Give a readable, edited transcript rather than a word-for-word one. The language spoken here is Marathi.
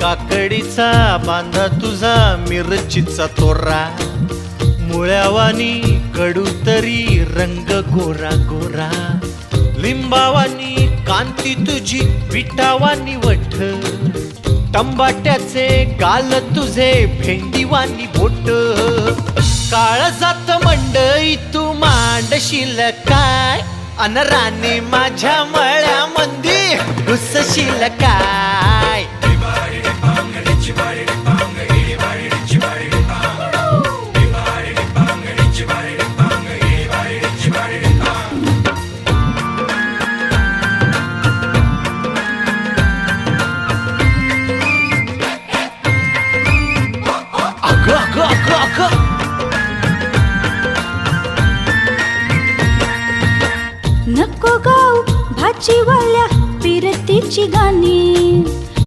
काकडीचा बांधा तुझा मिरचीचा तोरा, मुळ्यावानी कडू तरी रंग गोरा गोरा, लिंबावानी कांती तुझी पिठावानी वठ, टंबाट्याचे गाल तुझे भेंडीवानी बोट, काळजात मंडई तू मांडशील काय, अन राणी माझ्या मळ्यामंदी घुसशील काय. नको गाऊ भाजीवाल्या फिरतीची गाणी,